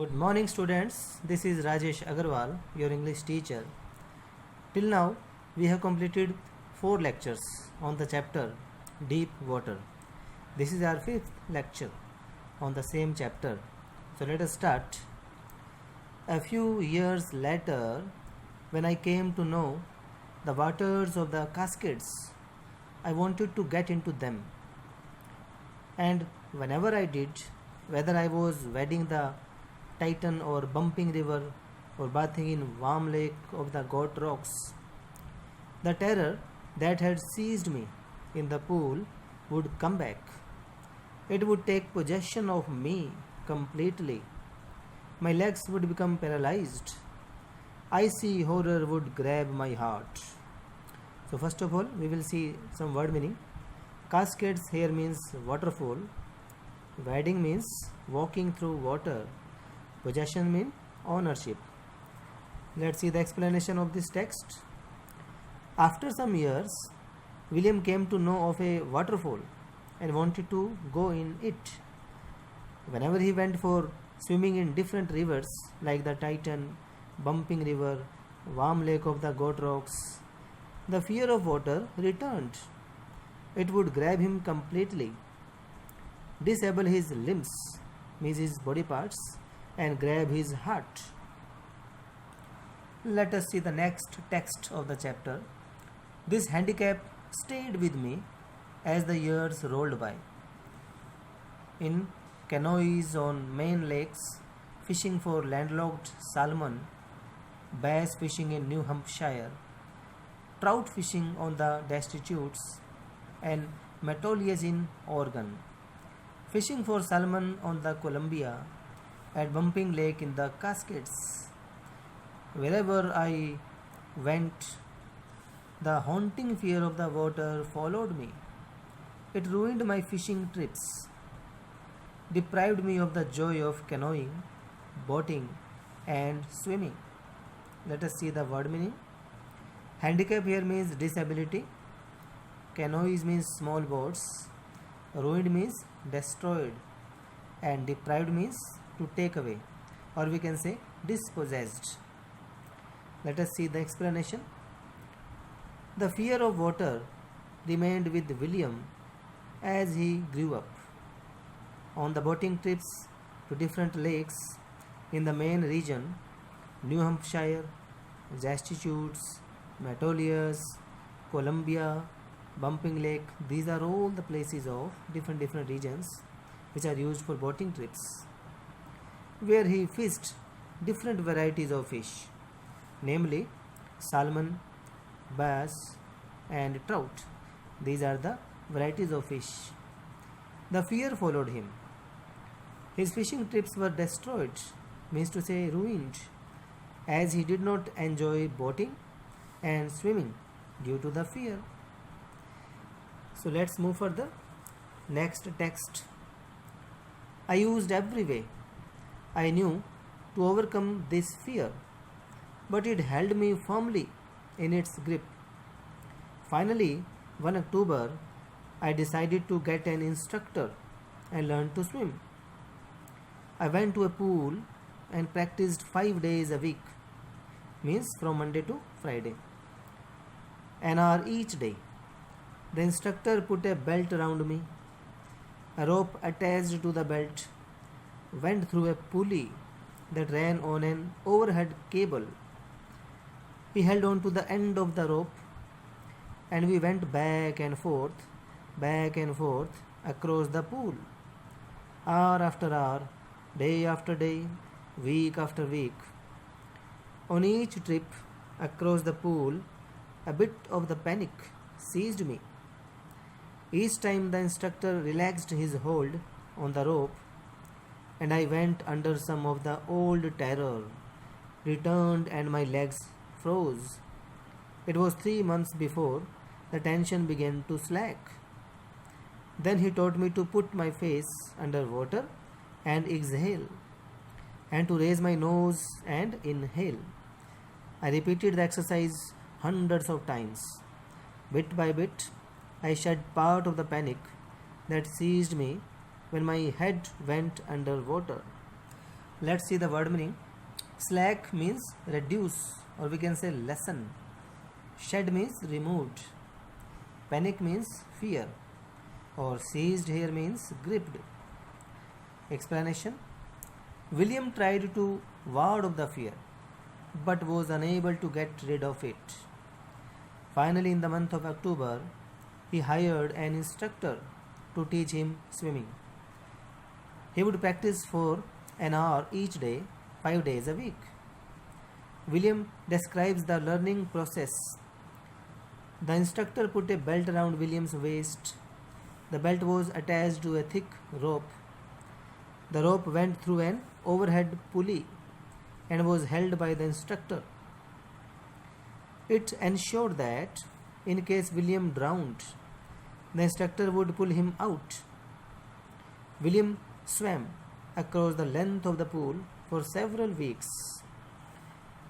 Good morning, students. This is Rajesh Agarwal, your English teacher. Till now, we have completed 4 lectures on the chapter Deep Water. This is our 5th lecture on the same chapter. So, let us start. A few years later, when I came to know the waters of the Cascades, I wanted to get into them. And whenever I did, whether I was wading the Titan or bumping river or bathing in warm lake of the Goat Rocks, the terror that had seized me in the pool would come back. It would take possession of me completely. My legs would become paralyzed. Icy horror would grab my heart. So first of all, we will see some word meaning. Cascades here means waterfall. Wading means walking through water. Possession means ownership. Let's see the explanation of this text. After some years, William came to know of a waterfall and wanted to go in it. Whenever he went for swimming in different rivers like the Titan, Bumping River, warm lake of the Goat Rocks, the fear of water returned. It would grab him completely, disable his limbs, means his body parts, and grab his heart. Let us see the next text of the chapter. This handicap stayed with me as the years rolled by. In canoes on main lakes, fishing for landlocked salmon, bass fishing in New Hampshire, trout fishing on the Destitutes, and Metolius in Oregon, fishing for salmon on the Columbia, at Bumping Lake in the Cascades. Wherever I went, the haunting fear of the water followed me. It ruined my fishing trips, deprived me of the joy of canoeing, boating, and swimming. Let us see the word meaning. Handicap here means disability. Canoes means small boats. Ruined means destroyed. And deprived means to take away, or we can say dispossessed. Let us see the explanation. The fear of water remained with William as he grew up. On the boating trips to different lakes in the main region, New Hampshire, Destitutes, Metolius, Columbia, Bumping Lake, these are all the places of different regions which are used for boating trips, where he fished different varieties of fish, namely salmon, bass, and trout. These are the varieties of fish. The fear followed him. His fishing trips were destroyed, means to say ruined, as he did not enjoy boating and swimming due to the fear. So let's move further. Next text. I used every way I knew to overcome this fear, but it held me firmly in its grip. Finally, one October, I decided to get an instructor and learn to swim. I went to a pool and practiced 5 days a week, means from Monday to Friday, an hour each day. The instructor put a belt around me. A rope attached to the belt went through a pulley that ran on an overhead cable. He held on to the end of the rope, and we went back and forth across the pool, hour after hour, day after day, week after week. On each trip across the pool, a bit of the panic seized me. Each time the instructor relaxed his hold on the rope, and I went under some of the old terror, returned, and my legs froze. It was 3 months before the tension began to slack. Then he taught me to put my face under water and exhale, and to raise my nose and inhale. I repeated the exercise hundreds of times. Bit by bit, I shed part of the panic that seized me when my head went under water. Let's see the word meaning. Slack means reduce, or we can say lessen. Shed means removed. Panic means fear, or seized here means gripped. Explanation. William tried to ward off the fear but was unable to get rid of it. Finally, in the month of October, he hired an instructor to teach him swimming. He would practice for an hour each day, 5 days a week. William describes the learning process. The instructor put a belt around William's waist. The belt was attached to a thick rope. The rope went through an overhead pulley and was held by the instructor. It ensured that, in case William drowned, the instructor would pull him out. William swam across the length of the pool for several weeks.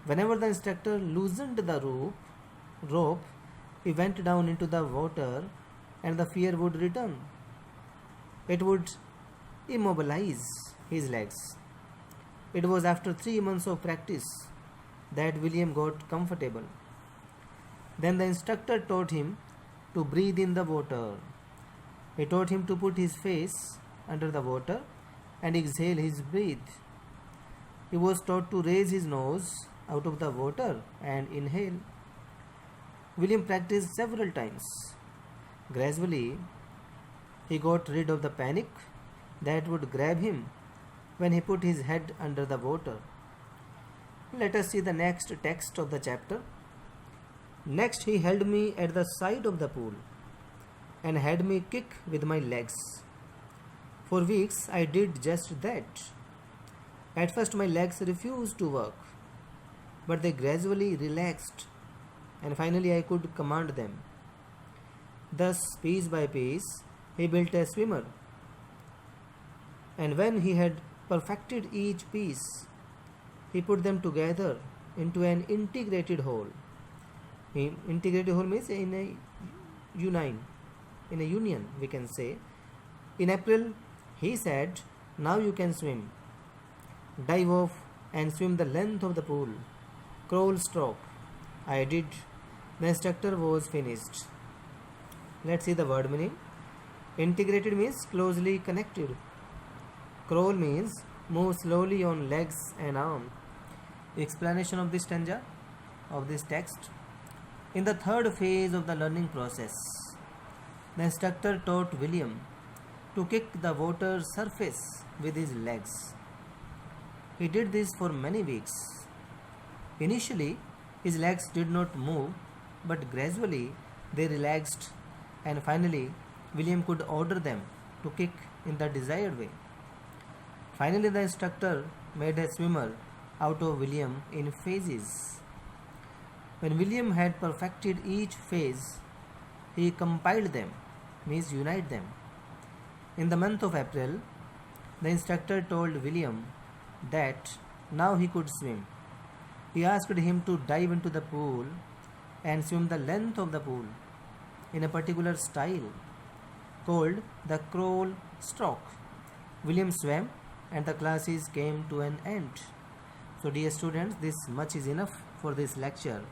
Whenever the instructor loosened the rope, he went down into the water and the fear would return. It would immobilize his legs. It was after 3 months of practice that William got comfortable. Then the instructor taught him to breathe in the water. He taught him to put his face under the water and exhale his breath. He was taught to raise his nose out of the water and inhale. William practiced several times. Gradually, he got rid of the panic that would grab him when he put his head under the water. Let us see the next text of the chapter. Next, he held me at the side of the pool and had me kick with my legs. For weeks, I did just that. At first, my legs refused to work, but they gradually relaxed, and finally, I could command them. Thus, piece by piece, he built a swimmer. And when he had perfected each piece, he put them together into an integrated whole. Integrated whole means in a union, we can say. In April, he said, "Now you can swim. Dive off and swim the length of the pool. Crawl stroke." I did. The instructor was finished. Let's see the word meaning. Integrated means closely connected. Crawl means move slowly on legs and arms. Explanation of this stanza, of this text. In the third phase of the learning process, the instructor taught William to kick the water surface with his legs. He did this for many weeks. Initially, his legs did not move, but gradually they relaxed, and finally, William could order them to kick in the desired way. Finally, the instructor made a swimmer out of William in phases. When William had perfected each phase, he compiled them, means unite them. In the month of April, the instructor told William that now he could swim. He asked him to dive into the pool and swim the length of the pool in a particular style called the crawl stroke. William swam and the classes came to an end. So dear students, this much is enough for this lecture.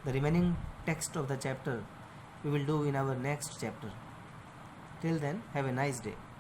The remaining text of the chapter we will do in our next chapter. Till then, have a nice day.